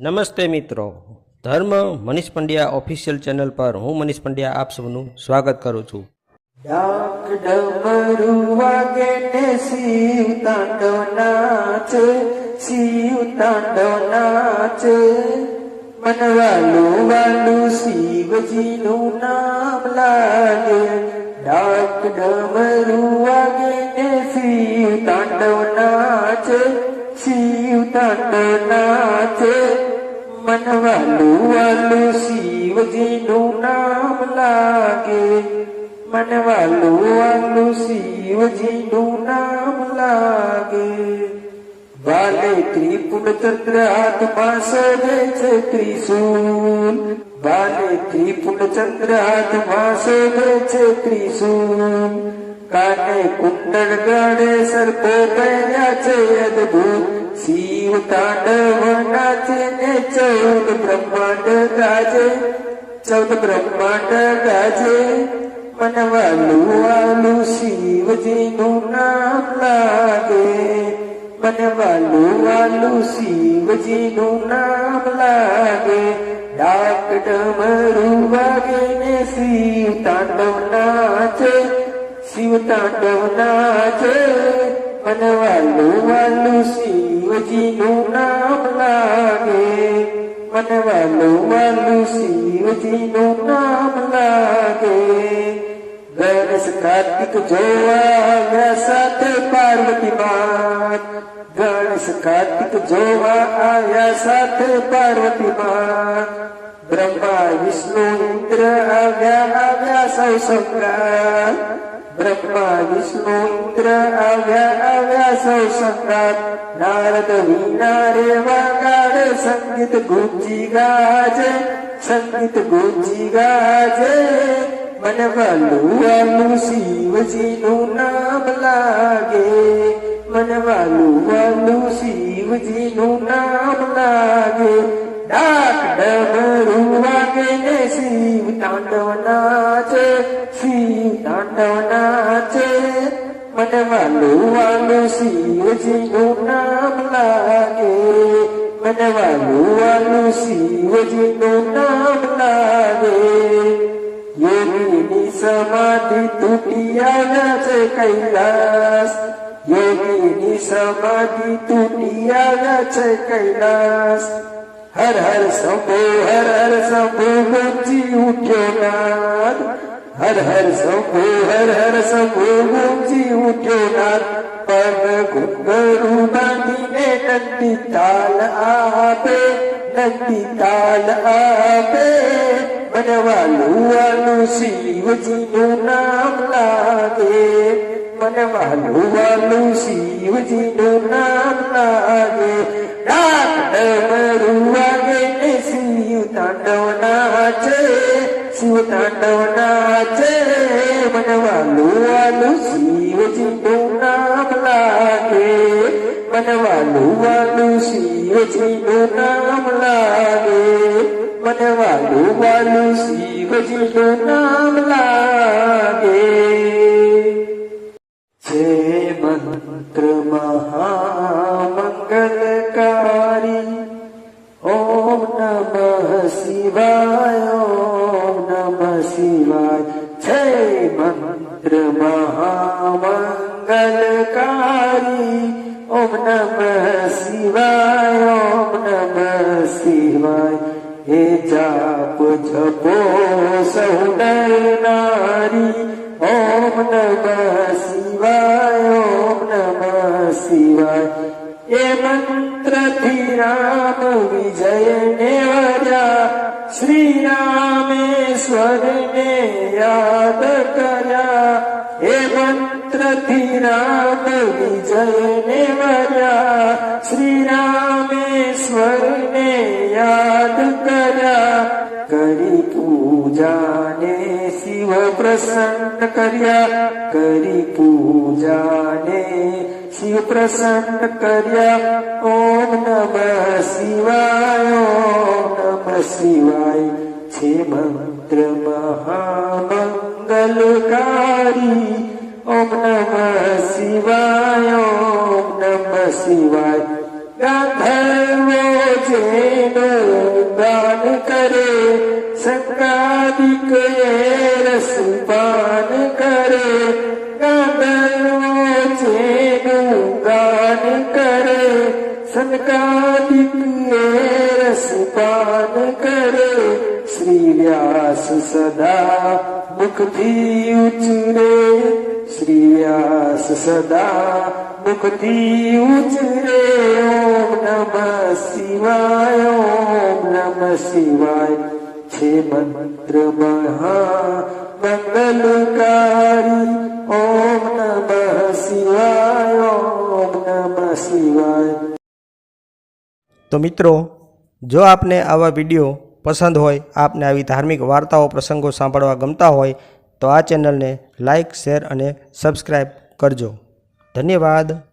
નમસ્તે મિત્રો, ધર્મ મનીષ પંડ્યા ઓફિશિયલ ચેનલ પર હું મનીષ પંડ્યા આપ સૌનું સ્વાગત કરું છું. ડાક ડમરું વાગે ને શિવ તાંડવ નાચે, શિવ તાંડવ નાચે. મન વાલું વાલું શિવજીનું નામ લાગે. ડાક ડમરું વાગે ને શિવ તાંડવ નાચે, શિવ તાંડવ નાચે. મન વાલું વાલું શિવજીનું નામ લાગે. મન વાલું વાલું શિવજીનું નામ લાગે. વાલે ત્રિપુર ચંદ્ર હાથમાં શોભે છે ત્રિશૂલ. વાલે ત્રિપુર ચંદ્ર હાથમાં શોભે છે ત્રિશૂલ. કાને કુંડળ ગળે સર્પો પહેર્યા છે અદભુત. શિવ તાંડવ નાચે ને 14 બ્રહ્માંડ ગાજે, 14 બ્રહ્માંડ ગાજે. મન વાલું વાલું શિવજીનું નામ લાગે. મન વાલું વાલું શિવજીનું નામ લાગે. ડાક ડમરું વાગે ને શિવ તાંડવ નાચે, શિવ તાંડવ નાચે. મન વાલું વાલું શિવજીનું નામ લાગે. મન વાલું વાલું શિવજીનું નામ લાગે. ગણેશ કાર્તિક જોવા આવ્યા સાથે પાર્વતી માત. ગણેશ કાર્તિક જોવા આવ્યા સાથે પાર્વતી માત. બ્રહ્મા વિષ્ણુ ઇન્દ્ર આવ્યા સૌ સમ્રાટ. બ્રહ્મા વિષ્ણુ ઇન્દ્ર આવ્યા સૌ સમ્રાટ. નારદ વીણા રે વાગાડે, સંગીત ગુંજી ગાજે, સંગીત ગુંજી ગાજે. મન વાલું વાલું શિવજીનું નામ લાગે. મન વાલું વાલું શિવજીનું નામ લાગે. ડાક ડમરું વાગે ને શિવ તાંડવ નાચે, શિવ તાંડવ નાચે. મન વાલું વાલું શિવજીનું નામ લાગે. મન વાલું વાલું શિવજીનું નામ લાગે. યોગીની સમાધિ તૂટી આવ્યા છે કૈલાસ. યોગીની સમાધિ તૂટી આવ્યા છે કૈલાસ. હર હર શંભો, હર હર શંભો ગુંજી ઉઠ્યો નાદ. હર હર શંભો, હર હર શંભો ગુંજી ઉઠ્યો નાદ. પગ ઘુંઘરું બાંધીને નંદી તાલ આપે, નંદી તાલ આપે. મન વાલું વાલું શિવજીનું નામ લાગે. મન વાલું વાલું શિવજીનું નામ લાગે. ડાક ડમરું વાગે ને શિવ તાંડવ નાચે, શિવ તાંડવ નાચે. મન વાલું વાલું શિવજીનું નામ લાગે. મન વાલું વાલું શિવજીનું નામ લાગે. મન વાલું વાલું શિવજીનું નામ લાગે. છે મંત્ર મહામંગલકારી. ઓમ નમઃ શિવાય, ઓમ નમઃ શિવાય. છે મંત્ર મહામંગલકારી. ઓમ નમઃ શિવાય, ઓમ નમઃ શિવાય. હે જાપ જપો સૌ નર નારી. ઓમ નમઃ શિવાય, ઓમ નમઃ શિવાય. એ મંત્રથી રામ વિજયને વર્યા. શ્રી રામેશ્વરને યાદ કર્યા. એ મંત્રથી રામ વિજયને વર્યા. શ્રી રામેશ્વરને યાદ કર્યા. કરી પૂજાને શિવ પ્રસન્ન કર્યા. કરી પૂજાને શિવ પ્રસન્ન કર્યા. ઓમ નમઃ શિવાય, ઓમ નમઃ શિવાય. છે મંત્ર મહામંગલકારી. ઓમ નમઃ શિવાય, ઓમ નમઃ શિવાય. ગાંધર્વો જેનું ગાન કરે, સંગાદિક રસપાન કરે. ગાંધર્વો જેનું ગાન કરે, સંગાદિક રસપાન કરે. શ્રી વ્યાસ સદા મુખથી ઉચરે, શ્રી વ્યાસ સદા મુખથી ઉચરે. ઓમ નમઃ શિવાય, ઓમ નમઃ શિવાય. છે મંત્ર મહા મંગલકારી. ઓમ નમઃ શિવાય, ઓમ નમઃ શિવાય. તો મિત્રો, જો આપને આવા વિડીયો પસંદ હોય, આપને આવી ધાર્મિક વાર્તાઓ પ્રસંગો સાંભળવા ગમતા હોય તો આ ચેનલને લાઇક, શેર અને સબસ્ક્રાઈબ કરજો. ધન્યવાદ.